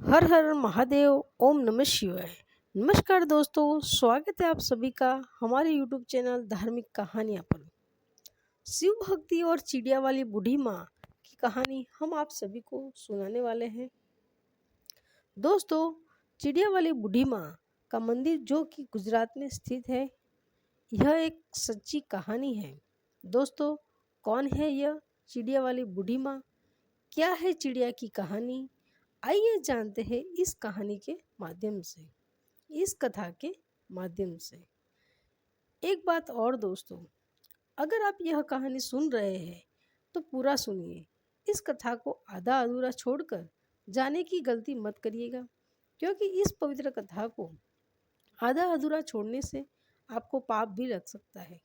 हर हर महादेव। ओम नमः शिवाय। नमस्कार दोस्तों, स्वागत है आप सभी का हमारे यूट्यूब चैनल धार्मिक कहानियाँ पर। शिव भक्ति और चिड़िया वाली बूढ़ी माँ की कहानी हम आप सभी को सुनाने वाले हैं। दोस्तों, चिड़िया वाली बूढ़ी माँ का मंदिर जो कि गुजरात में स्थित है, यह एक सच्ची कहानी है। दोस्तों, कौन है यह चिड़िया वाली बूढ़ी माँ? क्या है चिड़िया की कहानी? आइए जानते हैं इस कहानी के माध्यम से, इस कथा के माध्यम से। एक बात और दोस्तों, अगर आप यह कहानी सुन रहे हैं तो पूरा सुनिए। इस कथा को आधा अधूरा छोड़कर जाने की गलती मत करिएगा, क्योंकि इस पवित्र कथा को आधा अधूरा छोड़ने से आपको पाप भी लग सकता है।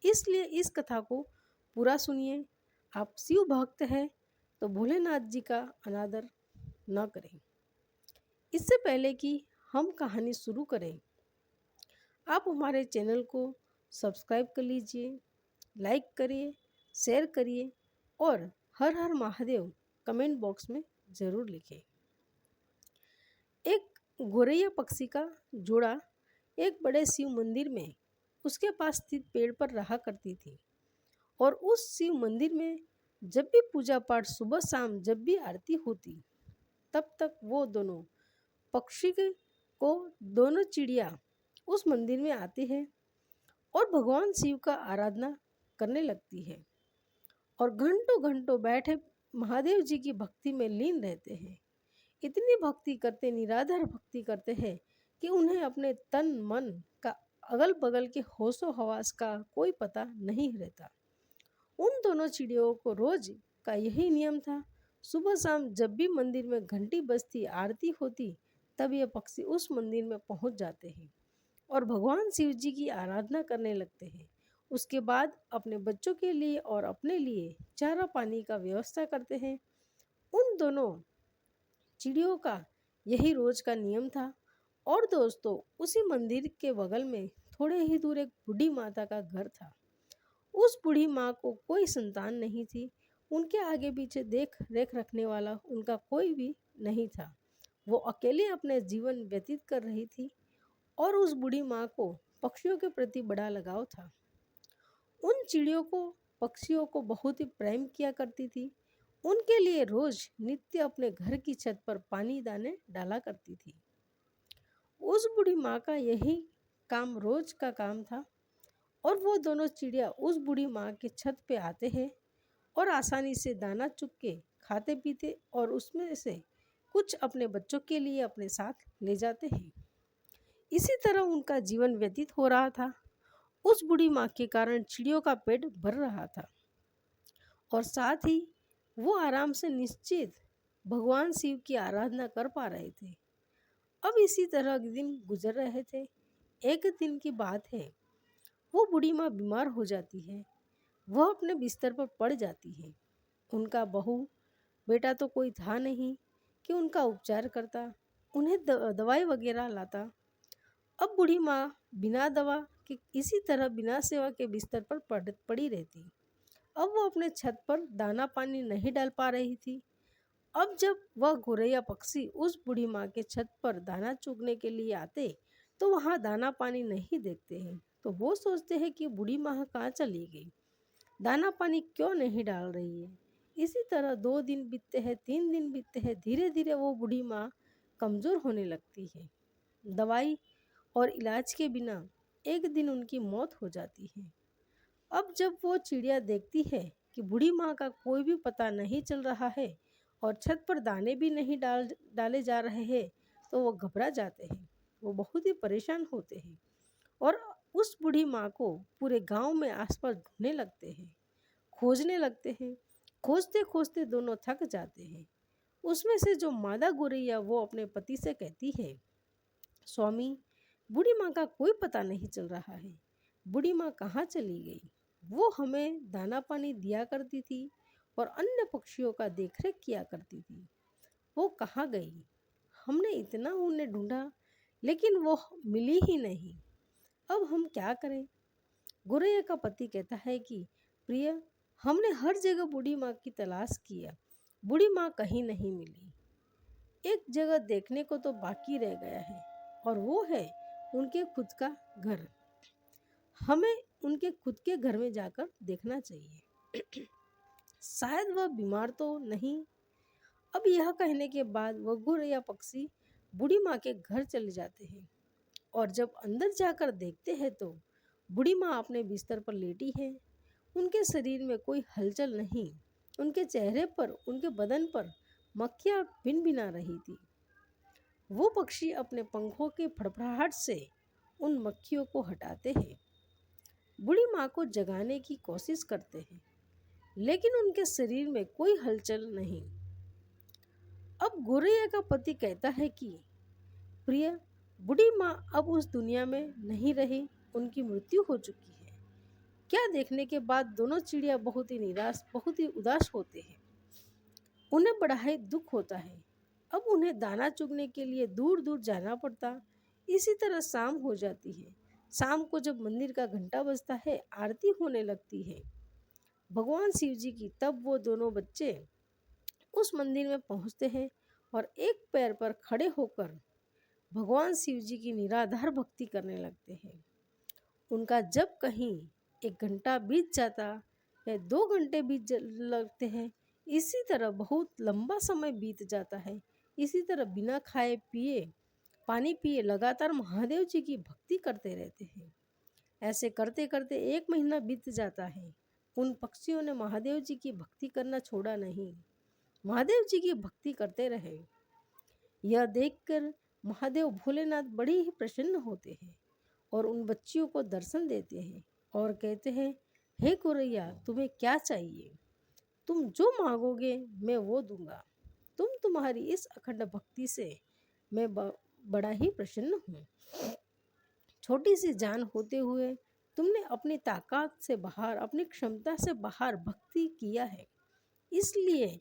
इसलिए इस कथा को पूरा सुनिए। आप शिव भक्त हैं तो भोलेनाथ जी का अनादर न करें। इससे पहले कि हम कहानी शुरू करें, आप हमारे चैनल को सब्सक्राइब कर लीजिए, लाइक करिए, शेयर करिए और हर हर महादेव कमेंट बॉक्स में ज़रूर लिखें। एक गोरैया पक्षी का जोड़ा एक बड़े शिव मंदिर में उसके पास स्थित पेड़ पर रहा करती थी। और उस शिव मंदिर में जब भी पूजा पाठ, सुबह शाम जब भी आरती होती, तब तक वो दोनों पक्षी को दोनों चिड़िया उस मंदिर में आती है और भगवान शिव का आराधना करने लगती है और घंटों घंटों बैठे महादेव जी की भक्ति में लीन रहते हैं। इतनी भक्ति करते, निराधार भक्ति करते हैं कि उन्हें अपने तन मन का अगल बगल के होशो हवास का कोई पता नहीं रहता। उन दोनों चिड़ियों को रोज का यही नियम था। सुबह शाम जब भी मंदिर में घंटी बजती, आरती होती, तब ये पक्षी उस मंदिर में पहुंच जाते हैं और भगवान शिव जी की आराधना करने लगते हैं। उसके बाद अपने बच्चों के लिए और अपने लिए चारा पानी का व्यवस्था करते हैं। उन दोनों चिड़ियों का यही रोज का नियम था। और दोस्तों, उसी मंदिर के बगल में थोड़े ही दूर एक बूढ़ी माता का घर था। उस बूढ़ी माँ को कोई संतान नहीं थी। उनके आगे पीछे देख रेख रखने वाला उनका कोई भी नहीं था। वो अकेले अपने जीवन व्यतीत कर रही थी और उस बूढ़ी माँ को पक्षियों के प्रति बड़ा लगाव था। उन चिड़ियों को, पक्षियों को बहुत ही प्रेम किया करती थी। उनके लिए रोज नित्य अपने घर की छत पर पानी दाने डाला करती थी। उस बूढ़ी माँ का यही काम रोज का काम था और वो दोनों चिड़िया उस बूढ़ी माँ के छत पे आते हैं और आसानी से दाना चुग के खाते पीते और उसमें से कुछ अपने बच्चों के लिए अपने साथ ले जाते हैं। इसी तरह उनका जीवन व्यतीत हो रहा था। उस बूढ़ी माँ के कारण चिड़ियों का पेट भर रहा था और साथ ही वो आराम से निश्चित भगवान शिव की आराधना कर पा रहे थे। अब इसी तरह दिन गुजर रहे थे। एक दिन की बात है, वो बूढ़ी माँ बीमार हो जाती है। वह अपने बिस्तर पर पड़ जाती है। उनका बहू बेटा तो कोई था नहीं कि उनका उपचार करता, उन्हें दवाई वगैरह लाता। अब बूढ़ी माँ बिना दवा के इसी तरह बिना सेवा के बिस्तर पर पड़ी रहती। अब वो अपने छत पर दाना पानी नहीं डाल पा रही थी। अब जब वह गोरैया पक्षी उस बूढ़ी माँ के छत पर दाना चुगने के लिए आते तो वहाँ दाना पानी नहीं देखते हैं। तो वो सोचते हैं कि बूढ़ी माँ कहाँ चली गई, दाना पानी क्यों नहीं डाल रही है। इसी तरह 2 दिन बीतते हैं, 3 दिन बीतते हैं। धीरे धीरे वो बूढ़ी माँ कमज़ोर होने लगती है। दवाई और इलाज के बिना एक दिन उनकी मौत हो जाती है। अब जब वो चिड़िया देखती है कि बूढ़ी माँ का कोई भी पता नहीं चल रहा है और छत पर दाने भी नहीं डाले जा रहे हैं, तो वो घबरा जाते हैं। वो बहुत ही परेशान होते हैं और उस बूढ़ी माँ को पूरे गांव में आसपास ढूंढने लगते हैं, खोजने लगते हैं। खोजते खोजते दोनों थक जाते हैं। उसमें से जो मादा गोरैया वो अपने पति से कहती है, स्वामी, बूढ़ी माँ का कोई पता नहीं चल रहा है। बूढ़ी माँ कहाँ चली गई? वो हमें दाना पानी दिया करती थी और अन्य पक्षियों का देखरेख किया करती थी। वो कहाँ गई? हमने इतना उन्हें ढूंढा लेकिन वो मिली ही नहीं। अब हम क्या करें? गोरैया का पति कहता है कि प्रिय, हमने हर जगह बूढ़ी माँ की तलाश किया, बूढ़ी माँ कहीं नहीं मिली। एक जगह देखने को तो बाकी रह गया है, और वो है उनके खुद का घर। हमें उनके खुद के घर में जाकर देखना चाहिए। शायद वह बीमार तो नहीं। अब यह कहने के बाद वह गौरैया पक्षी बूढ़ी माँ के घर चले जाते हैं, और जब अंदर जाकर देखते हैं तो बूढ़ी माँ अपने बिस्तर पर लेटी है। उनके शरीर में कोई हलचल नहीं। उनके चेहरे पर, उनके बदन पर मक्खियाँ भिनभिना रही थी। वो पक्षी अपने पंखों की फड़फड़ाहट से उन मक्खियों को हटाते हैं, बूढ़ी माँ को जगाने की कोशिश करते हैं, लेकिन उनके शरीर में कोई हलचल नहीं। अब गौरैया का पति कहता है कि प्रिय, बूढ़ी माँ अब उस दुनिया में नहीं रही, उनकी मृत्यु हो चुकी है। क्या देखने के बाद दोनों चिड़िया बहुत ही निराश, बहुत ही उदास होते हैं। उन्हें बड़ा ही दुख होता है। अब उन्हें दाना चुगने के लिए दूर दूर जाना पड़ता। इसी तरह शाम हो जाती है। शाम को जब मंदिर का घंटा बजता है, आरती होने लगती है भगवान शिव जी की, तब वो दोनों बच्चे उस मंदिर में पहुंचते हैं और एक पैर पर खड़े होकर भगवान शिव जी की निराधार भक्ति करने लगते हैं। उनका जब कहीं 1 घंटा बीत जाता है, 2 घंटे बीत लगते हैं, इसी तरह बहुत लंबा समय बीत जाता है। इसी तरह बिना खाए पिए, पानी पिए लगातार महादेव जी की भक्ति करते रहते हैं। ऐसे करते करते 1 महीना बीत जाता है। उन पक्षियों ने महादेव जी की भक्ति करना छोड़ा नहीं, महादेव जी की भक्ति करते रहे। यह देखकर महादेव भोलेनाथ बड़े ही प्रसन्न होते हैं और उन बच्चियों को दर्शन देते हैं और कहते हैं, हे गौरैया, तुम्हें क्या चाहिए? तुम जो मांगोगे मैं वो दूंगा। तुम्हारी इस अखंड भक्ति से मैं बड़ा ही प्रसन्न हूँ। छोटी सी जान होते हुए तुमने अपनी ताकत से बाहर, अपनी क्षमता से बाहर भक्ति किया है, इसलिए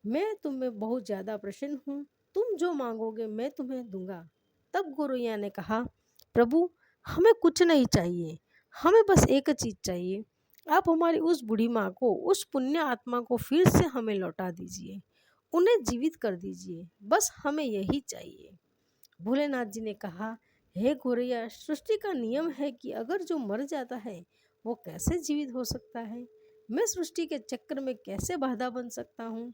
मैं तुम्हें बहुत ज़्यादा प्रसन्न हूँ। तुम जो मांगोगे मैं तुम्हें दूंगा। तब गौरैया ने कहा, प्रभु, हमें कुछ नहीं चाहिए, हमें बस एक चीज़ चाहिए। आप हमारी उस बूढ़ी माँ को, उस पुण्य आत्मा को फिर से हमें लौटा दीजिए, उन्हें जीवित कर दीजिए, बस हमें यही चाहिए। भोलेनाथ जी ने कहा, हे गौरैया, सृष्टि का नियम है कि अगर जो मर जाता है वो कैसे जीवित हो सकता है? मैं सृष्टि के चक्र में कैसे बाधा बन सकता हूँ?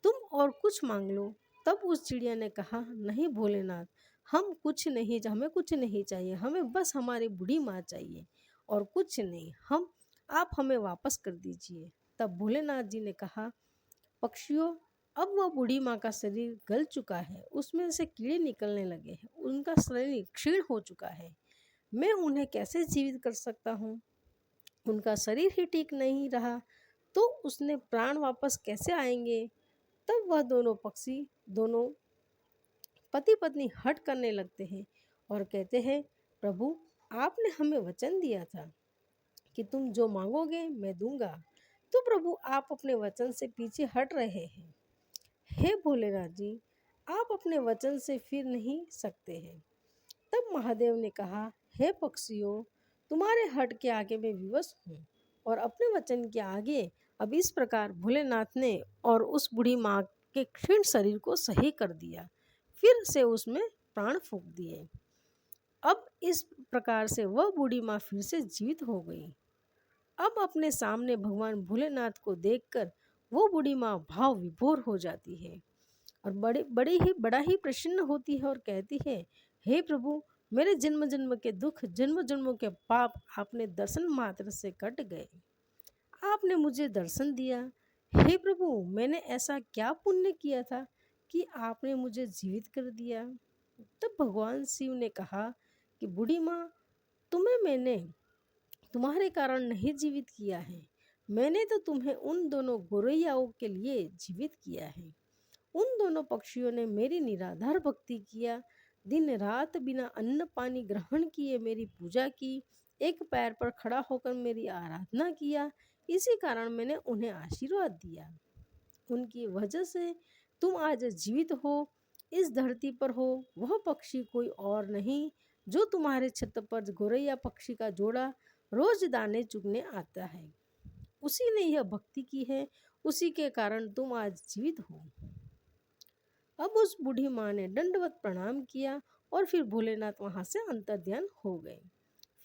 तुम और कुछ मांग लो। तब उस चिड़िया ने कहा, नहीं भोलेनाथ, हमें कुछ नहीं चाहिए, हमें बस हमारी बूढ़ी माँ चाहिए और कुछ नहीं। आप हमें वापस कर दीजिए। तब भोलेनाथ जी ने कहा, पक्षियों, अब वह बूढ़ी माँ का शरीर गल चुका है, उसमें से कीड़े निकलने लगे हैं, उनका शरीर क्षीण हो चुका है, मैं उन्हें कैसे जीवित कर सकता हूँ? उनका शरीर ही ठीक नहीं रहा तो उसने प्राण वापस कैसे आएंगे? तब वह दोनों पक्षी, दोनों पति पत्नी हट करने लगते हैं और कहते हैं, प्रभु, आपने हमें वचन दिया था कि तुम जो मांगोगे मैं दूंगा, तो प्रभु आप अपने वचन से पीछे हट रहे हैं। हे भोलेनाथ जी, आप अपने वचन से फिर नहीं सकते हैं। तब महादेव ने कहा, हे पक्षियों, तुम्हारे हट के आगे मैं विवश हूँ और अपने वचन के आगे। अब इस प्रकार भोलेनाथ ने और उस बूढ़ी माँ के क्षीण शरीर को सही कर दिया, फिर से उसमें प्राण फूंक दिए। अब इस प्रकार से वह बूढ़ी माँ फिर से जीवित हो गई। अब अपने सामने भगवान भोलेनाथ को देखकर वो बूढ़ी माँ भाव विभोर हो जाती है और बड़ा ही प्रसन्न होती है और कहती है, हे प्रभु, मेरे जन्म जन्म के दुख, जन्म जन्मों के पाप आपने दर्शन मात्र से कट गए। आपने मुझे दर्शन दिया। हे प्रभु, मैंने ऐसा क्या पुण्य किया था कि आपने मुझे जीवित कर दिया? तब भगवान शिव ने कहा कि बूढ़ी माँ, तुम्हें मैंने तुम्हारे कारण नहीं जीवित किया है, मैंने तो तुम्हें उन दोनों गौरैयाओं के लिए जीवित किया है। उन दोनों पक्षियों ने मेरी निराधार भक्ति किया, दिन रात बिना अन्न पानी ग्रहण किए मेरी पूजा की, एक पैर पर खड़ा होकर मेरी आराधना किया, इसी कारण मैंने उन्हें आशीर्वाद दिया। उनकी वजह से तुम आज जीवित हो, इस धरती पर हो। वह पक्षी कोई और नहीं जो तुम्हारे छत पर गौरैया पक्षी का जोड़ा रोज दाने चुगने आता है, उसी ने यह भक्ति की है, उसी के कारण तुम आज जीवित हो। अब उस बूढ़ी माँ ने दंडवत प्रणाम किया और फिर भोलेनाथ वहाँ से अंतर्ध्यान हो गए।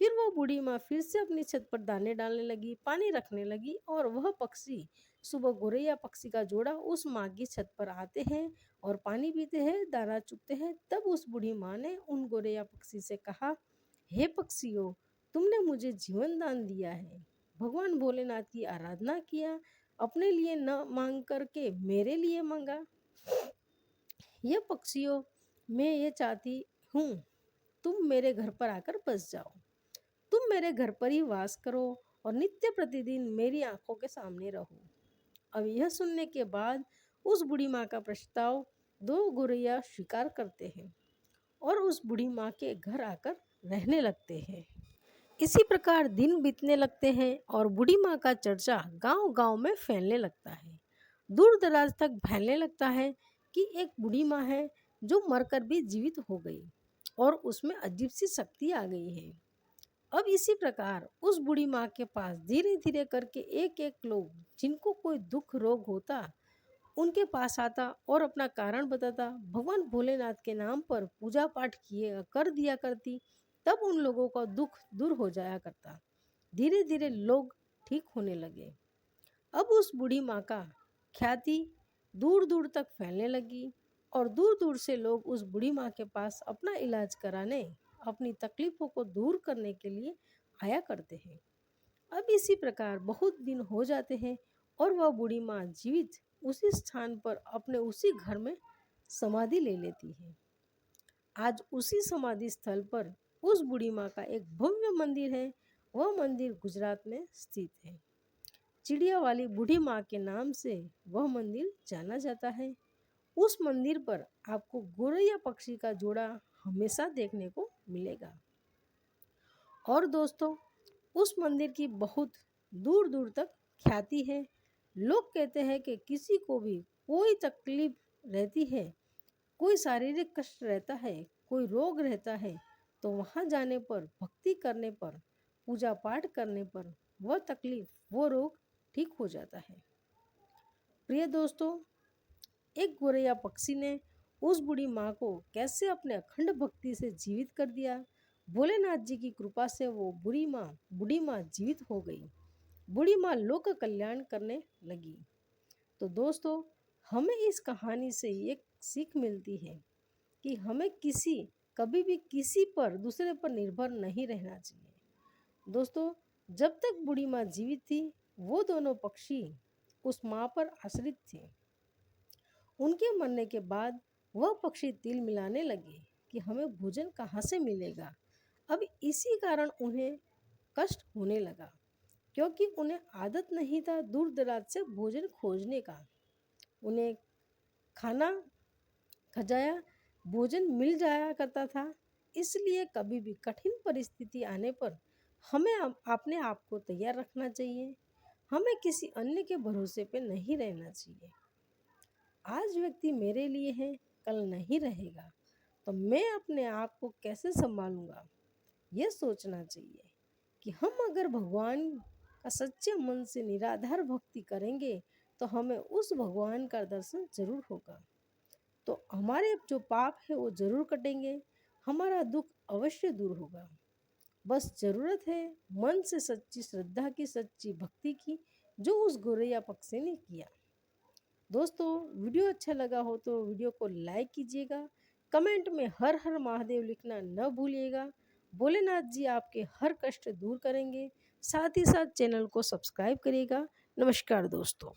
फिर वो बूढ़ी माँ फिर से अपनी छत पर दाने डालने लगी, पानी रखने लगी और वह पक्षी सुबह गोरैया पक्षी का जोड़ा उस माँ की छत पर आते हैं और पानी पीते हैं, दाना चुगते हैं। तब उस बूढ़ी माँ ने उन गोरैया पक्षी से कहा, हे पक्षियों, तुमने मुझे जीवन दान दिया है, भगवान भोलेनाथ की आराधना किया, अपने लिए न मांग करके मेरे लिए मांगा। ये पक्षियों, मैं ये चाहती हूँ तुम मेरे घर पर आकर बस जाओ, तुम मेरे घर पर ही वास करो और नित्य प्रतिदिन मेरी आंखों के सामने रहो। अब यह सुनने के बाद उस बूढ़ी माँ का प्रस्ताव दो गोरैया स्वीकार करते हैं और उस बूढ़ी माँ के घर आकर रहने लगते हैं। इसी प्रकार दिन बीतने लगते हैं और बूढ़ी माँ का चर्चा गांव-गांव में फैलने लगता है। दूर दराज तक फैलने लगता है कि एक बूढ़ी माँ है जो मरकर भी जीवित हो गई और उसमें अजीब सी शक्ति आ गई है। अब इसी प्रकार उस बूढ़ी माँ के पास धीरे धीरे करके एक एक लोग जिनको कोई दुख रोग होता उनके पास आता और अपना कारण बताता। भगवान भोलेनाथ के नाम पर पूजा पाठ किए कर दिया करती, तब उन लोगों का दुख दूर हो जाया करता। धीरे धीरे लोग ठीक होने लगे। अब उस बूढ़ी माँ का ख्याति दूर दूर तक फैलने लगी और दूर दूर से लोग उस बूढ़ी माँ के पास अपना इलाज कराने, अपनी तकलीफों को दूर करने के लिए आया करते हैं। अब इसी प्रकार बहुत दिन हो जाते हैं और वह बूढ़ी माँ जीवित उसी स्थान पर अपने उसी घर में समाधि ले लेती है। आज उसी समाधि स्थल पर उस बूढ़ी माँ का एक भव्य मंदिर है। वह मंदिर गुजरात में स्थित है। चिड़िया वाली बूढ़ी माँ के नाम से वह मंदिर जाना जाता है। उस मंदिर पर आपको गोरैया पक्षी का जोड़ा हमेशा देखने को मिलेगा। और दोस्तों, उस मंदिर की बहुत दूर दूर तक ख्याति है। लोग कहते हैं कि किसी को भी कोई तकलीफ रहती है, कोई शारीरिक कष्ट रहता है, कोई रोग रहता है, तो वहाँ जाने पर, भक्ति करने पर, पूजा पाठ करने पर वह तकलीफ, वो रोग ठीक हो जाता है। प्रिय दोस्तों, एक गोरैया पक्षी ने उस बूढ़ी माँ को कैसे अपने अखंड भक्ति से जीवित कर दिया। भोलेनाथ जी की कृपा से वो बूढ़ी माँ जीवित हो गई। बूढ़ी माँ लोक कल्याण करने लगी। तो दोस्तों, हमें इस कहानी से एक सीख मिलती है कि हमें कभी भी किसी पर, दूसरे पर निर्भर नहीं रहना चाहिए। दोस्तों, जब तक बूढ़ी माँ जीवित थी, वो दोनों पक्षी उस माँ पर आश्रित थे। उनके मरने के बाद वह पक्षी तिल मिलाने लगे कि हमें भोजन कहाँ से मिलेगा। अब इसी कारण उन्हें कष्ट होने लगा, क्योंकि उन्हें आदत नहीं था दूर दराज से भोजन खोजने का। उन्हें खाना खजाया भोजन मिल जाया करता था। इसलिए कभी भी कठिन परिस्थिति आने पर हमें अपने आप को तैयार रखना चाहिए। हमें किसी अन्य के भरोसे पे नहीं रहना चाहिए। आज व्यक्ति मेरे लिए है, कल नहीं रहेगा, तो मैं अपने आप को कैसे संभालूंगा, यह सोचना चाहिए कि हम अगर भगवान का सच्चे मन से निराधार भक्ति करेंगे तो हमें उस भगवान का दर्शन जरूर होगा। तो हमारे जो पाप है वो जरूर कटेंगे, हमारा दुख अवश्य दूर होगा। बस ज़रूरत है मन से सच्ची श्रद्धा की, सच्ची भक्ति की, जो उस गोरैया पक्षी ने किया। दोस्तों, वीडियो अच्छा लगा हो तो वीडियो को लाइक कीजिएगा। कमेंट में हर हर महादेव लिखना न भूलिएगा। भोलेनाथ जी आपके हर कष्ट दूर करेंगे। साथ ही साथ चैनल को सब्सक्राइब करिएगा। नमस्कार दोस्तों।